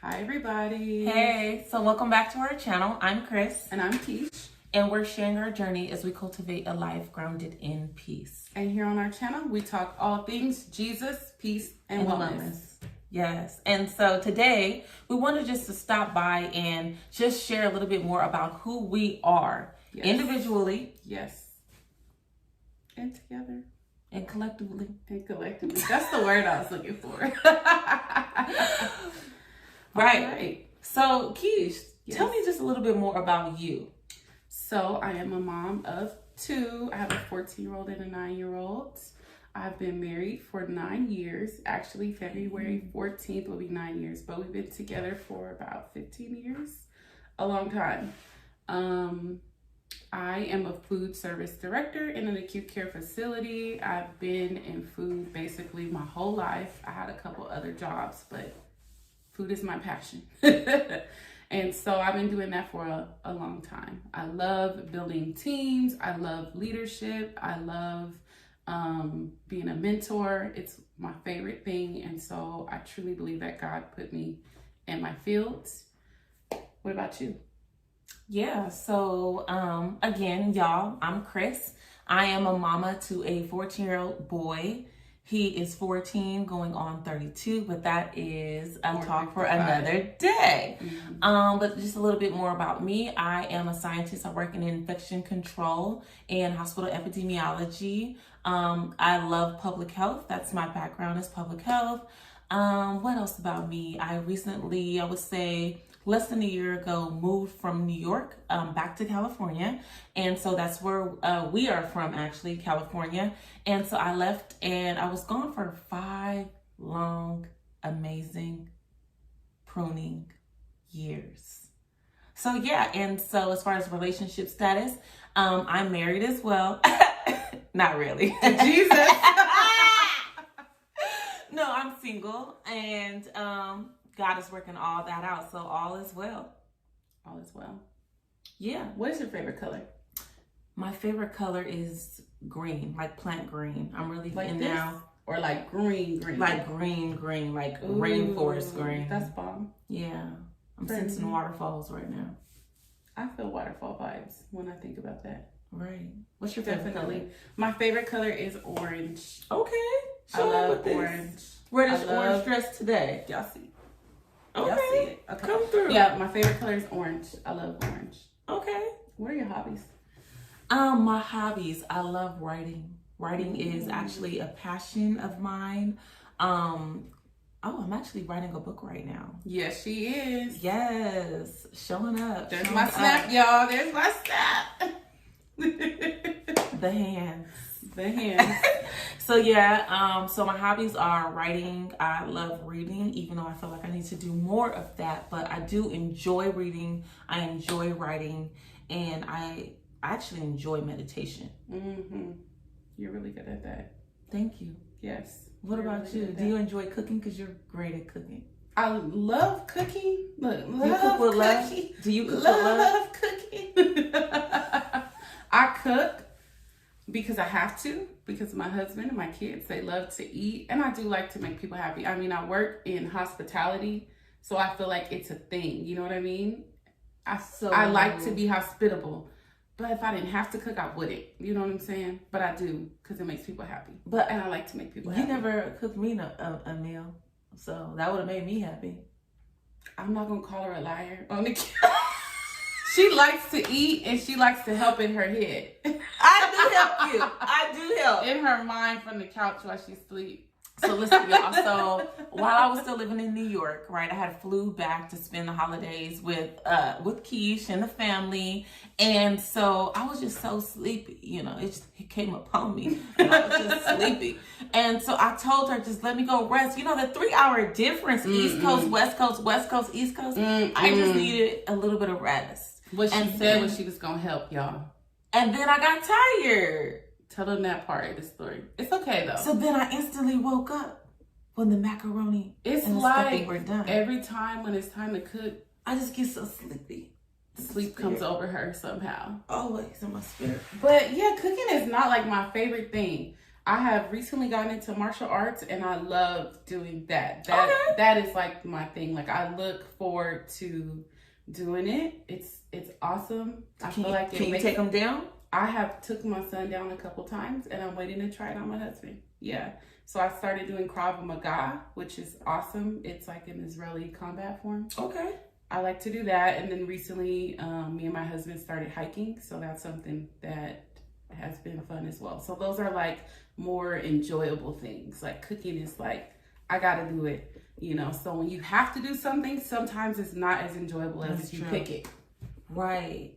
Hi, everybody. Hey, so welcome back to our channel. I'm Kris. And I'm Keish. And we're sharing our journey as we cultivate a life grounded in peace. And here on our channel, we talk all things Jesus, peace, and wellness. Yes. And so today, we wanted just to stop by and just share a little bit more about who we are individually. Yes. And together. And collectively. And collectively. That's the word I was looking for. Right. So, Keish, tell me just a little bit more about you. So, I am a mom of two. I have a 14-year-old and a 9-year-old. I've been married for 9 years. Actually, February 14th will be 9 years, but we've been together for about 15 years. A long time. I am a food service director in an acute care facility. I've been in food basically my whole life. I had a couple other jobs, but food is my passion. And so I've been doing that for a long time. I love building teams. I love leadership. I love being a mentor. It's my favorite thing. And so I truly believe that God put me in my fields. What about you? Yeah, so again, y'all, I'm Kris. I am a mama to a 14-year-old boy. He is 14 going on 32, but that is a talk for another day. Mm-hmm. But just a little bit more about me. I am a scientist. I work in infection control and hospital epidemiology. I love public health. That's my background, is public health. What else about me? I recently, I would say, less than a year ago, moved from New York back to California. And so that's where we are from, actually, California. And so I left and I was gone for 5 long, amazing, pruning years. So yeah, and so as far as relationship status, I'm married as well. Not really. Jesus. No, I'm single and God is working all that out, so all is well. All is well. Yeah. What is your favorite color? My favorite color is green, like plant green. I'm really like in this? now. Or like green. Like green, like rainforest green. That's bomb. Yeah. I'm sensing waterfalls right now. I feel waterfall vibes when I think about that. Right. What's your favorite color? My favorite color is orange. Okay. I love orange. Where does your orange dress today? Y'all see. Okay. Y'all see it. Okay. Come through. Yeah, my favorite color is orange. I love orange. Okay. What are your hobbies? My hobbies. I love writing. Writing is actually a passion of mine. I'm actually writing a book right now. Yes, she is. Yes. Showing up. There's my snap, y'all. There's my snap. The hands. The hands. So yeah, so my hobbies are writing. I love reading, even though I feel like I need to do more of that, but I do enjoy reading. I enjoy writing, and I actually enjoy meditation. Mm-hmm. You're really good at that. Thank you. Yes. What about you? Do you enjoy cooking? Because you're great at cooking. I love cooking. Look, Do you cook with love? Do you cook with love? Love cooking. I cook because I have to, because my husband and my kids, they love to eat. And I do like to make people happy. I mean, I work in hospitality, so I feel like it's a thing. You know what I mean? I like to be hospitable. But if I didn't have to cook, I wouldn't. You know what I'm saying? But I do, because it makes people happy. And I like to make people happy. You never cooked me a meal, so that would have made me happy. I'm not going to call her a liar on the She likes to eat, and she likes to help in her head. I do help you. I do help. In her mind from the couch while she sleeps. So listen, y'all. So while I was still living in New York, right, I had flew back to spend the holidays with Keish and the family, and so I was just so sleepy. You know, it came upon me, and I was just sleepy. And so I told her, just let me go rest. You know, the 3-hour difference, East Coast, West Coast, West Coast, East Coast. I just needed a little bit of rest. What she said was she was gonna help y'all, and then I got tired. Tell them that part of the story. It's okay though. So then I instantly woke up when the macaroni and the stuffing were done. Every time when it's time to cook, I just get so sleepy. Sleep comes over her somehow. Always in my spirit. But yeah, cooking is not like my favorite thing. I have recently gotten into martial arts, and I love doing that. Okay. That is like my thing. Like, I look forward to doing it. It's awesome. I feel like can you take them down? I have took my son down a couple times, and I'm waiting to try it on my husband. Yeah. So I started doing Krav Maga, which is awesome. It's like an Israeli combat form. Okay. I like to do that. And then recently, me and my husband started hiking. So that's something that has been fun as well. So those are like more enjoyable things. Like cooking is like, I got to do it, you know. So when you have to do something, sometimes it's not as enjoyable as if you pick it. Right.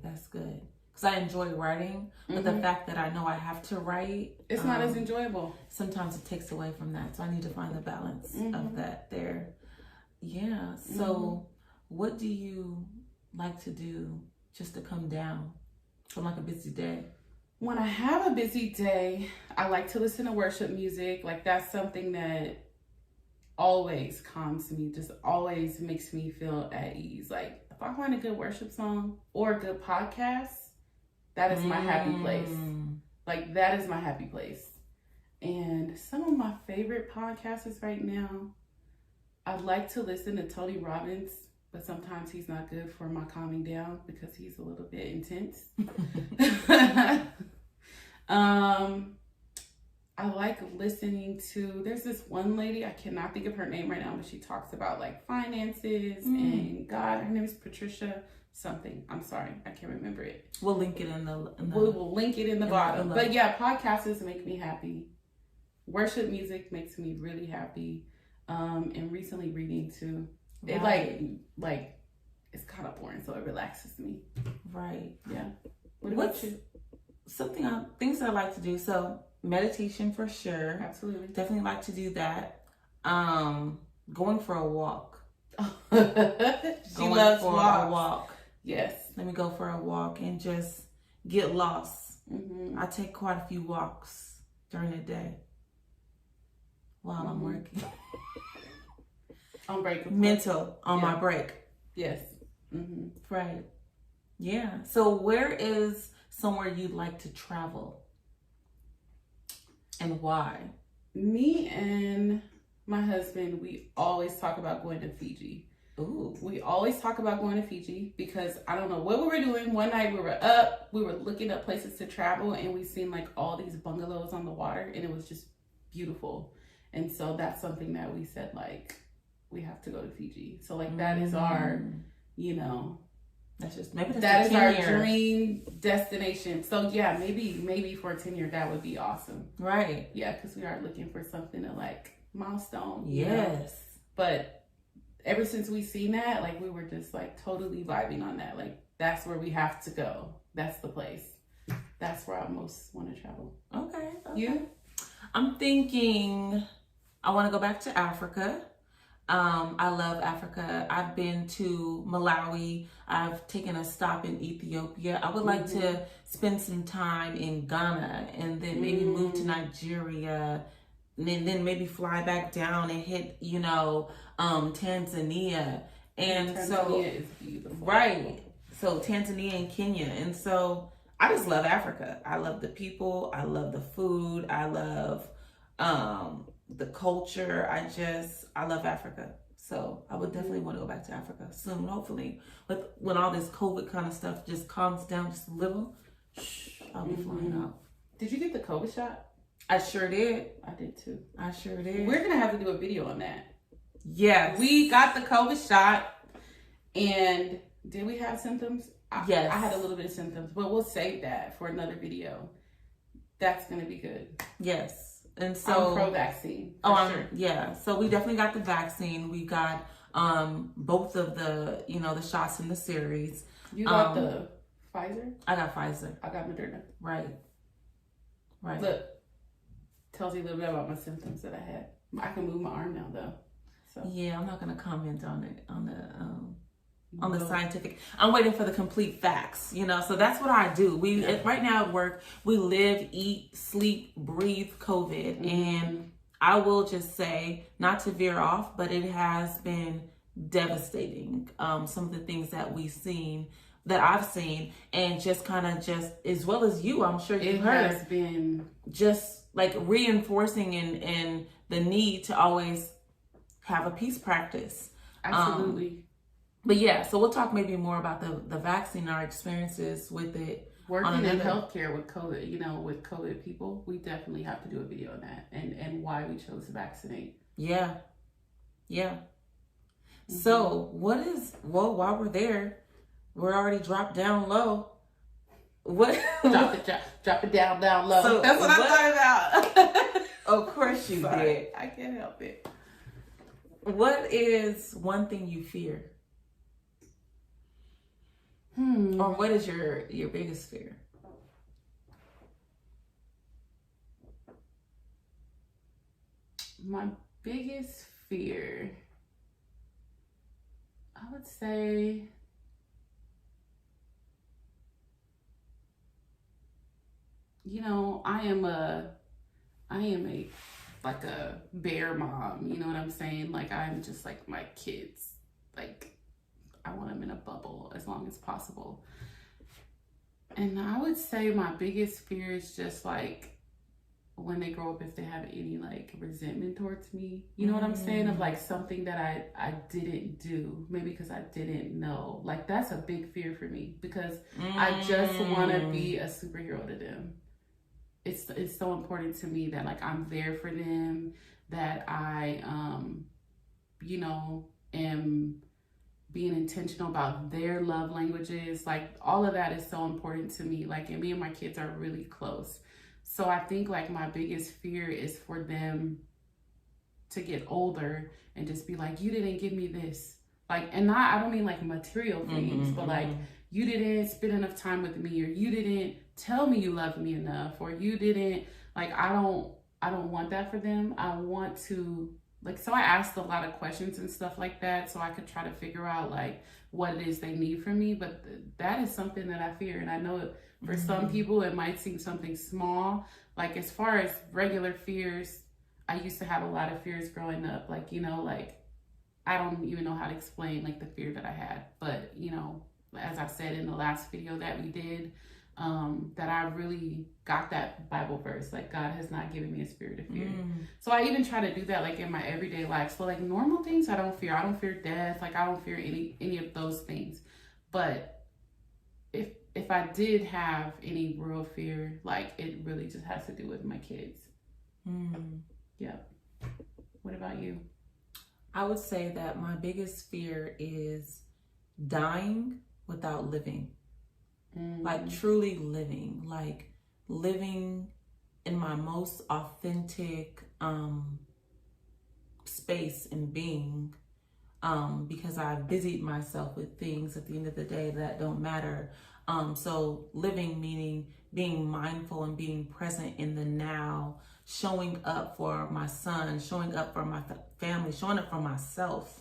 That's good. Because I enjoy writing, but the fact that I know I have to write, it's not as enjoyable. Sometimes it takes away from that. So I need to find the balance of that there. Yeah. So what do you like to do just to come down from like a busy day? When I have a busy day, I like to listen to worship music. Like, that's something that always calms me, just always makes me feel at ease. Like, if I find a good worship song or a good podcast, that is my happy place. Like, that is my happy place. And some of my favorite podcasters right now, I'd like to listen to Tony Robbins, but sometimes he's not good for my calming down because he's a little bit intense. I like listening to, there's this one lady, I cannot think of her name right now, but she talks about like finances and God. Her name is Patricia something. I'm sorry, I can't remember it. We'll link it in the we will link it in the bottom. But yeah, podcasts make me happy. Worship music makes me really happy. And recently reading too. It like it's kind of boring, so it relaxes me. Right. Yeah. What about you? Things that I like to do. So meditation for sure. Absolutely. Definitely like to do that. Going for a walk. She loves a walk. Yes. Let me go for a walk and just get lost. I take quite a few walks during the day while I'm working. On break. Mental, on my break. Yes. Right. Yeah. So where is somewhere you'd like to travel? And why? Me and my husband, we always talk about going to Fiji. Ooh. We always talk about going to Fiji because I don't know what we were doing. One night we were up, we were looking up places to travel, and we seen like all these bungalows on the water, and it was just beautiful. And so that's something that we said, like, we have to go to Fiji. So like that is our, you know, that is our dream destination. So yeah, maybe for a 10-year that would be awesome. Right. Yeah, because we are looking for something to like milestone. Yes. You know? But ever since we seen that, like we were just like totally vibing on that. Like that's where we have to go. That's the place. That's where I most want to travel. Okay. You? I'm thinking I want to go back to Africa. I love Africa. I've been to Malawi. I've taken a stop in Ethiopia. I would like to spend some time in Ghana and then maybe move to Nigeria and then maybe fly back down and hit, you know, Tanzania. And Tanzania is beautiful. Right. So Tanzania and Kenya. And so I just love Africa. I love the people. I love the food. I love the culture. I love Africa. So I would definitely want to go back to Africa soon, hopefully. But when all this COVID kind of stuff just calms down just a little, I'll be flying out. Did you get the COVID shot? I sure did. I did too. I sure did. We're going to have to do a video on that. Yes. We got the COVID shot, and did we have symptoms? Yes. I had a little bit of symptoms, but we'll save that for another video. That's going to be good. Yes. And so I'm pro-vaccine. Sure. Yeah. So we definitely got the vaccine. We got both of the, you know, the shots in the series. You got the Pfizer? I got Pfizer. I got Moderna. Right. Look, tells you a little bit about my symptoms that I had. I can move my arm now though. So yeah, I'm not gonna comment on the scientific. I'm waiting for the complete facts, you know. So that's what I do. Right now at work, we live, eat, sleep, breathe COVID, and I will just say, not to veer off, but it has been devastating. Some of the things that we've seen that I've seen, and just kind of just as well as you, I'm sure you've heard, has been just like reinforcing and the need to always have a peace practice. Absolutely. But yeah, so we'll talk maybe more about the vaccine, our experiences with it. Working in healthcare with COVID, with COVID people, we definitely have to do a video on that and why we chose to vaccinate. Yeah. Yeah. Mm-hmm. So while we're there, we're already dropped down low. What? Drop it down low. So that's what I thought about. Of course you did. I can't help it. What is one thing you fear? Or what is your biggest fear? My biggest fear, I would say, I am a like a bear mom, you know what I'm saying? Like, I'm just like my kids, like I want them in a bubble as long as possible. And I would say my biggest fear is just like when they grow up, if they have any like resentment towards me, you know what I'm saying? Of like something that I didn't do, maybe because I didn't know. Like, that's a big fear for me, because I just want to be a superhero to them. It's so important to me that like I'm there for them, that I am being intentional about their love languages. Like, all of that is so important to me. Like, and me and my kids are really close. So I think like my biggest fear is for them to get older and just be like, you didn't give me this. Like, and I don't mean like material things, but like, you didn't spend enough time with me, or you didn't tell me you loved me enough, or you didn't, like, I don't want that for them. I want to, like, so I asked a lot of questions and stuff like that, so I could try to figure out like what it is they need from me. But that is something that I fear. And I know for some people it might seem something small. Like, as far as regular fears, I used to have a lot of fears growing up. Like, like, I don't even know how to explain like the fear that I had. But, as I said in the last video that we did, that I really got that Bible verse, like, God has not given me a spirit of fear. So I even try to do that like in my everyday life. So like normal things I don't fear. I don't fear death. Like, I don't fear any of those things. But if I did have any real fear, like, it really just has to do with my kids. Yeah. What about you? I would say that my biggest fear is dying without living. Like, truly living, like living in my most authentic space and being, because I've busied myself with things at the end of the day that don't matter. So living meaning being mindful and being present in the now, showing up for my son, showing up for my family, showing up for myself.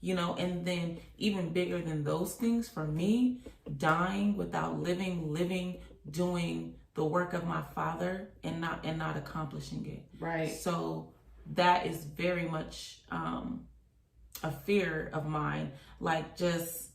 And then even bigger than those things for me, dying without living, doing the work of my Father and not accomplishing it. Right. So that is very much a fear of mine, like just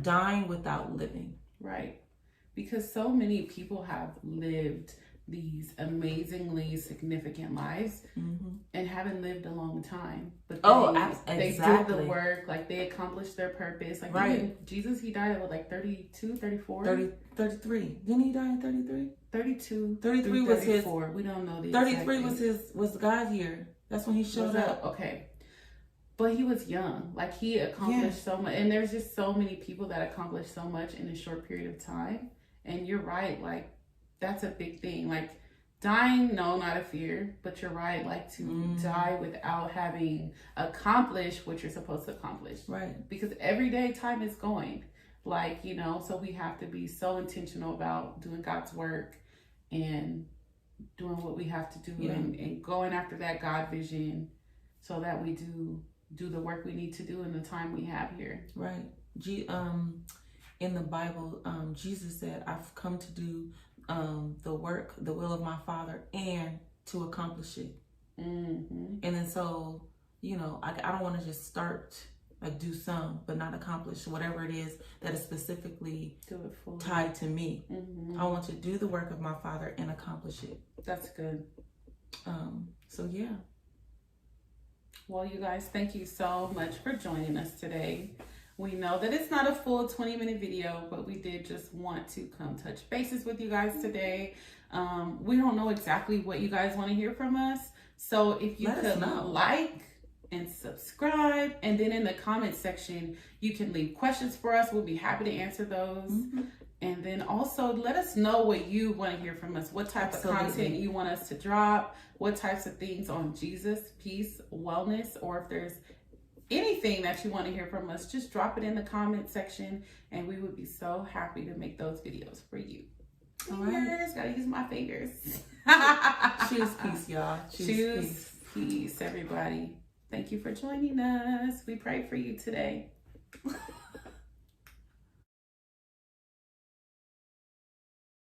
dying without living. Right. Because so many people have lived these amazingly significant lives and haven't lived a long time, but they did the work, like they accomplished their purpose. Like, right. Even Jesus, he died at like 32, 34? 33. Didn't he die at 33? 32. 33 was his. We don't know the 33 was God year. That's when he showed up. Okay. But he was young. Like, he accomplished so much. And there's just so many people that accomplish so much in a short period of time. And you're right. Like, that's a big thing. Like, dying, no, not a fear. But you're right. Like, to die without having accomplished what you're supposed to accomplish. Right. Because every day time is going. Like, so we have to be so intentional about doing God's work and doing what we have to do and going after that God vision so that we do the work we need to do in the time we have here. Right. In the Bible, Jesus said, I've come to do the work, the will of my Father, and to accomplish it. And then so, I don't want to just start like do some, but not accomplish whatever it is that is specifically Do it fully. tied to me. Mm-hmm. I want to do the work of my Father and accomplish it. That's good. So yeah. Well, you guys, thank you so much for joining us today. We know that it's not a full 20-minute video, but we did just want to come touch bases with you guys today. We don't know exactly what you guys want to hear from us. So if you could like and subscribe, and then in the comment section, you can leave questions for us. We'll be happy to answer those. Mm-hmm. And then also let us know what you want to hear from us. What type of content you want us to drop. What types of things on Jesus, peace, wellness, or if there's anything that you want to hear from us, just drop it in the comment section and we would be so happy to make those videos for you. All right. Gotta use my fingers. Choose peace, y'all. Choose peace, everybody. Thank you for joining us. We pray for you today.